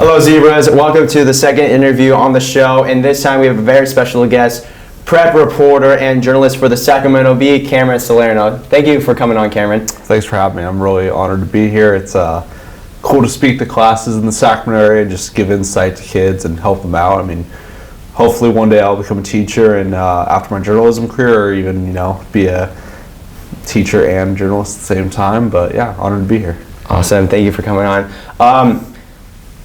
Hello, Zebras. Welcome to the second interview on the show. And this time we have a very special guest, prep reporter and journalist for the Sacramento Bee, Cameron Solerno. Thank you for coming on, Cameron. Thanks for having me. I'm really honored to be here. It's cool to speak to classes in the Sacramento area and just give insight to kids and help them out. I mean, hopefully one day I'll become a teacher and after my journalism career, or even, be a teacher and journalist at the same time. But yeah, honored to be here. Awesome. Thank you for coming on.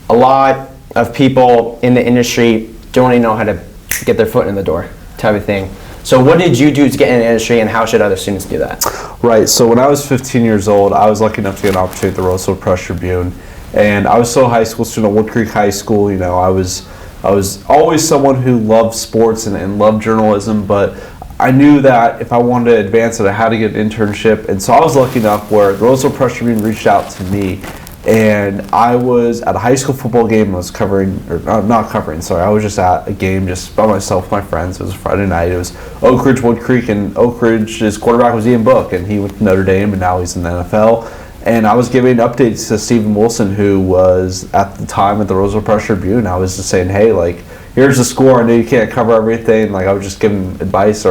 A lot of people in the industry don't even know how to get their foot in the door, type of thing. So what did you do to get in the industry, and how should other students do that? Right. So when I was 15 years old, I was lucky enough to get an opportunity at the Roseville Press Tribune, and I was still a high school student at Wood Creek High School. I was always someone who loved sports and loved journalism, but I knew that if I wanted to advance it, I had to get an internship, and so I was lucky enough where the Roseville Press Tribune reached out to me. And I was at a high school football game. I was I was just at a game just by myself with my friends. It was a Friday night. It was Oak Ridge, Wood Creek, and Oak Ridge's quarterback was Ian Book, and he went to Notre Dame, and now he's in the NFL. And I was giving updates to Stephen Wilson, who was at the time at the Roseville Press Tribune. I was just saying, hey, here's the score. I know you can't cover everything. I was just giving advice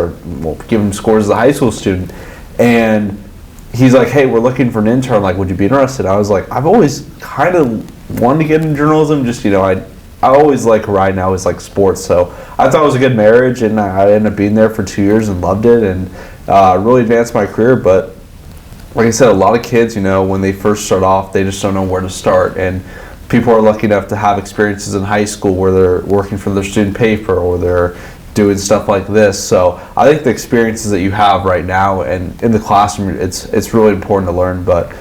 giving scores as a high school student. And he's like, hey, we're looking for an intern. Would you be interested? I was like, I've always kind of wanted to get into journalism. Just, I always right now is sports. So I thought it was a good marriage, and I ended up being there for 2 years and loved it and really advanced my career. But like I said, a lot of kids, when they first start off, they just don't know where to start. And people are lucky enough to have experiences in high school where they're working for their student paper or they're doing stuff like this. So I think the experiences that you have right now and in the classroom, it's really important to learn. But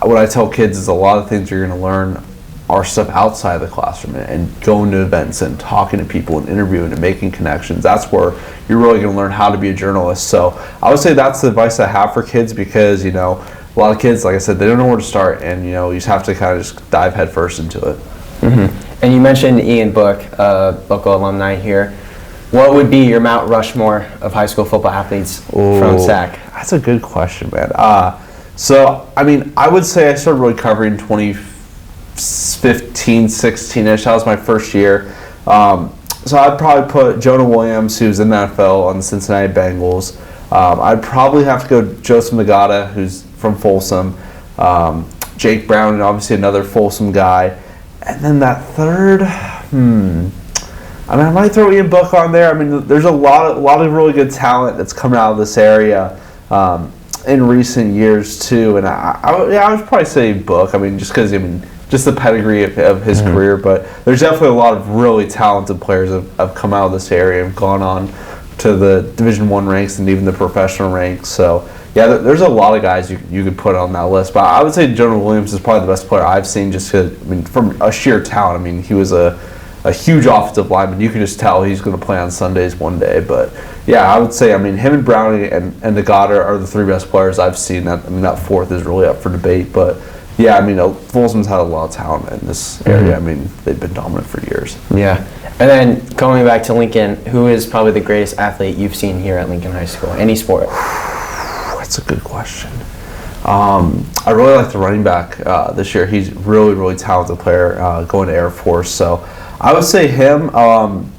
what I tell kids is a lot of things you're going to learn are stuff outside the classroom and going to events and talking to people and interviewing and making connections. That's where you're really going to learn how to be a journalist. So I would say that's the advice I have for kids, because a lot of kids, like I said, they don't know where to start, and you just have to kind of just dive headfirst into it. Mm-hmm. And you mentioned Ian Book, local alumni here. What would be your Mount Rushmore of high school football athletes from SAC? That's a good question, man. I would say I started really covering 2015, 16-ish. That was my first year. So I'd probably put Jonah Williams, who's in the NFL, on the Cincinnati Bengals. I'd probably have to go Joseph Nagata, who's from Folsom. Jake Brown, obviously another Folsom guy. And then that third, I might throw Ian Book on there. There's a lot of really good talent that's coming out of this area in recent years too. And I would probably say Book. Just because just the pedigree of his career. But there's definitely a lot of really talented players that have come out of this area and gone on to the Division I ranks and even the professional ranks. So yeah, there's a lot of guys you could put on that list. But I would say Jonah Williams is probably the best player I've seen, just because from a sheer talent. He was a huge offensive lineman. You can just tell he's going to play on Sundays one day. But yeah, I would say, him and Brownie and Nagata are the three best players I've seen. That fourth is really up for debate. But yeah, Folsom's had a lot of talent in this area. They've been dominant for years. Yeah. And then going back to Lincoln, who is probably the greatest athlete you've seen here at Lincoln High School? Any sport? That's a good question. I really like the running back this year. He's really, really talented player going to Air Force. So I would say him, and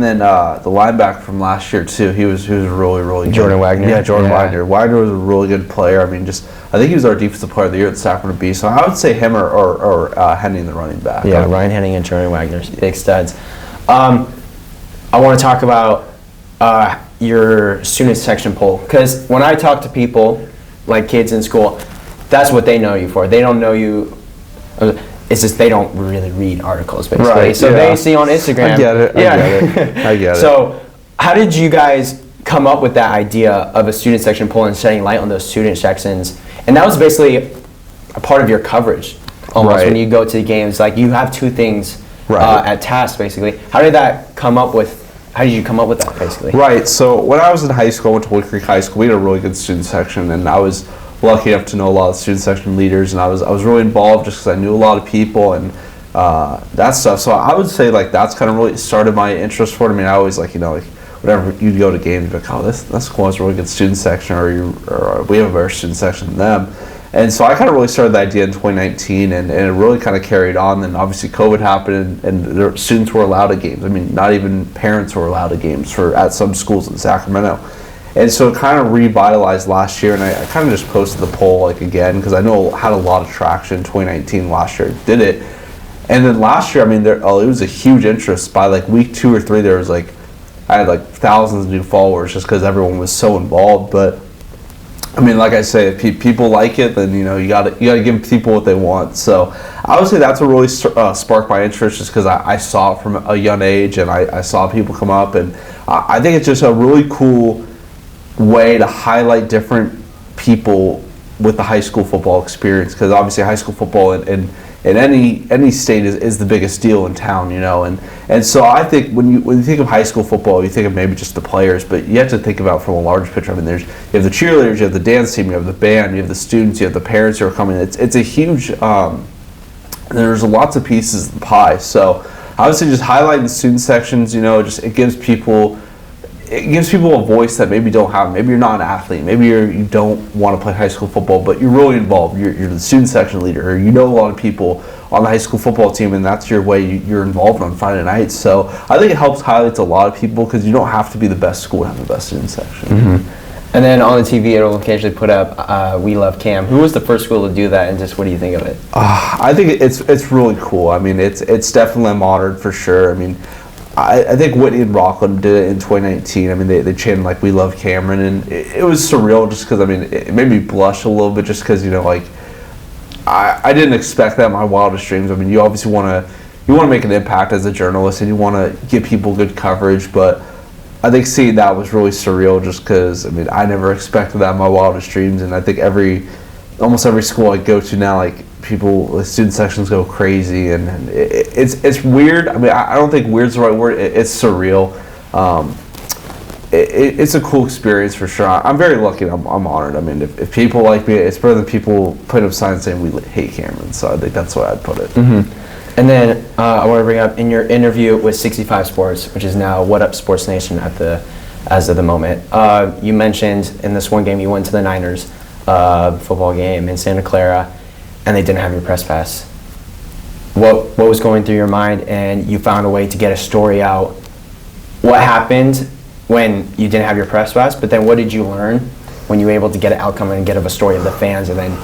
then the linebacker from last year too. He was really, really good. Jordan Wagner. Yeah, Jordan Wagner. Wagner was a really good player. I think he was our defensive player of the year at the Sacramento Bee. So I would say him or Henning, the running back. Yeah, Ryan Henning and Jordan Wagner, big studs. I want to talk about your student section poll, because when I talk to people like kids in school, that's what they know you for. They don't know you. It's just they don't really read articles, basically. Right, so they see on Instagram. I get it. I get it. So how did you guys come up with that idea of a student section poll and shedding light on those student sections? And that was basically a part of your coverage, almost, when you go to the games. You have two things at task, basically. How did you come up with that, basically? Right. So when I was in high school, I went to Wood Creek High School. We had a really good student section, and I was lucky enough to know a lot of student section leaders, and I was really involved just because I knew a lot of people and that stuff. So I would say that's kind of really started my interest for it. I always whenever you'd go to games, you'd be like, oh, this school has a really good student section, or we have a better student section than them. And so I kind of really started the idea in 2019, and it really kind of carried on. Then obviously COVID happened, and the students were allowed at games. I mean, not even parents were allowed at games at some schools in Sacramento. And so it kind of revitalized last year, and I kind of just posted the poll like again because I know it had a lot of traction in 2019 last year. Did it. And then last year, I mean, it was a huge interest. By like week 2 or 3, there was like, I had like thousands of new followers just because everyone was so involved. But I mean, like I say, if people like it, then you got to give people what they want. So I would say that's what really sparked my interest, just because I saw it from a young age, and I saw people come up, and I think it's just a really cool way to highlight different people with the high school football experience, because obviously high school football in any state is the biggest deal in town, and so I think when you think of high school football, you think of maybe just the players, but you have to think about from a large picture. I mean, you have the cheerleaders, you have the dance team, you have the band, you have the students, you have the parents who are coming. It's a huge there's lots of pieces of the pie. So I would say just highlighting the student sections, it gives people a voice that maybe don't have. Maybe you're not an athlete. Maybe you don't want to play high school football, but you're really involved. You're the student section leader, or a lot of people on the high school football team, and that's your way you're involved on Friday nights. So I think it helps highlight a lot of people, because you don't have to be the best school to have the best student section. Mm-hmm. And then on the TV, it'll occasionally put up "We Love Cam." Who was the first school to do that, and just what do you think of it? I think it's really cool. I mean, it's definitely modern for sure. I mean, I think Whitney and Rockland did it in 2019. I mean, they chanted like "We Love Cameron," and it was surreal just because, I mean, it made me blush a little bit just because, I didn't expect that in my wildest dreams. I mean, you obviously want to make an impact as a journalist, and you want to give people good coverage, but I think seeing that was really surreal just because, I mean, I never expected that in my wildest dreams, and I think almost every school I go to now, like, the student sections go crazy, and it's weird. I mean, I don't think weird's the right word. It's surreal. It's a cool experience for sure. I'm very lucky. I'm honored. I mean, if people like me, it's better than people putting up signs saying we hate Cameron. So I think that's why I'd put it. Mm-hmm. And then I want to bring up, in your interview with 65 Sports, which is now What Up Sports Nation as of the moment, you mentioned in this one game you went to the Niners football game in Santa Clara, and they didn't have your press pass. What was going through your mind, and you found a way to get a story out? What happened when you didn't have your press pass, but then what did you learn when you were able to get an outcome and get a story of the fans, and then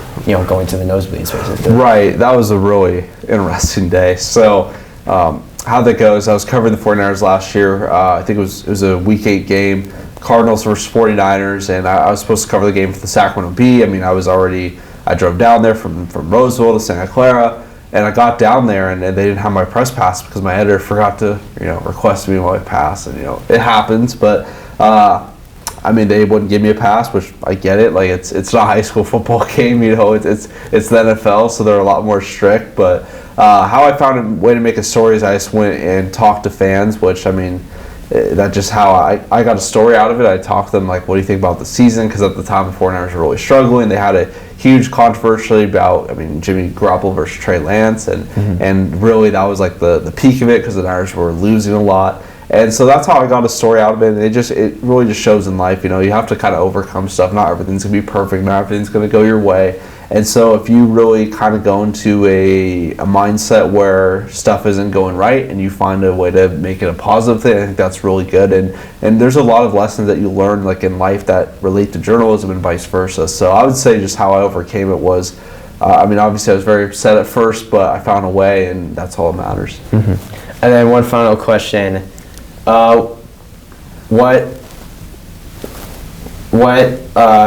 going to the nosebleeds basically? Right, that was a really interesting day. So how that goes, I was covering the 49ers last year. I think it was a Week 8 game, Cardinals versus 49ers, and I was supposed to cover the game for the Sacramento Bee. I mean, I drove down there from Roseville to Santa Clara, and I got down there, and they didn't have my press pass because my editor forgot to request me my pass, and it happens. But I mean, they wouldn't give me a pass, which I get it. Like, it's not a high school football game, it's the NFL, so they're a lot more strict. But how I found a way to make a story is I just went and talked to fans, which, I mean, that's just how I got a story out of it. I talked to them, like, what do you think about the season? Because at the time, the 49ers were really struggling. They had a huge controversy about, I mean, Jimmy Garoppolo versus Trey Lance, and really that was like the peak of it, because the Niners were losing a lot. And so that's how I got a story out of it. And it really just shows in life, you have to kind of overcome stuff. Not everything's going to be perfect. Not everything's going to go your way. And so if you really kind of go into a mindset where stuff isn't going right, and you find a way to make it a positive thing, I think that's really good. And there's a lot of lessons that you learn, like, in life that relate to journalism and vice versa. So I would say just how I overcame it was, I mean, obviously I was very upset at first, but I found a way, and that's all that matters. Mm-hmm. And then one final question. What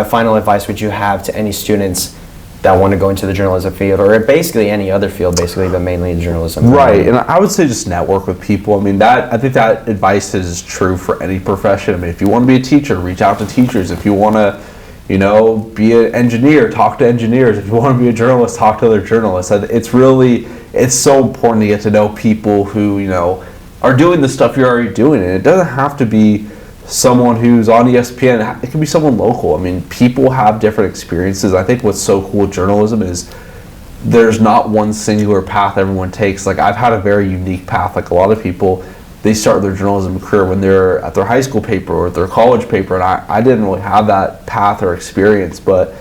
final advice would you have to any students that want to go into the journalism field, or basically any other field, but mainly journalism? Right, and I would say just network with people. I mean, I think that advice is true for any profession. I mean, if you want to be a teacher, reach out to teachers. If you want to, be an engineer, talk to engineers. If you want to be a journalist, talk to other journalists. It's so important to get to know people who, are doing the stuff you're already doing, and it doesn't have to be someone who's on ESPN. It can be someone local. I mean, people have different experiences. I think what's so cool with journalism is there's not one singular path everyone takes. Like, I've had a very unique path. Like, a lot of people, they start their journalism career when they're at their high school paper or their college paper, and I didn't really have that path or experience. But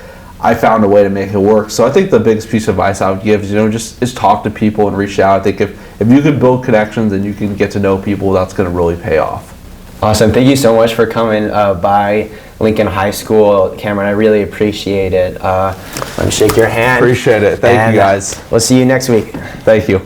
I found a way to make it work. So I think the biggest piece of advice I would give is, just is talk to people and reach out. I think if you can build connections and you can get to know people, that's going to really pay off. Awesome. Thank you so much for coming by Lincoln High School, Cameron. I really appreciate it. Let me shake your hand. Appreciate it. Thank you, guys. We'll see you next week. Thank you.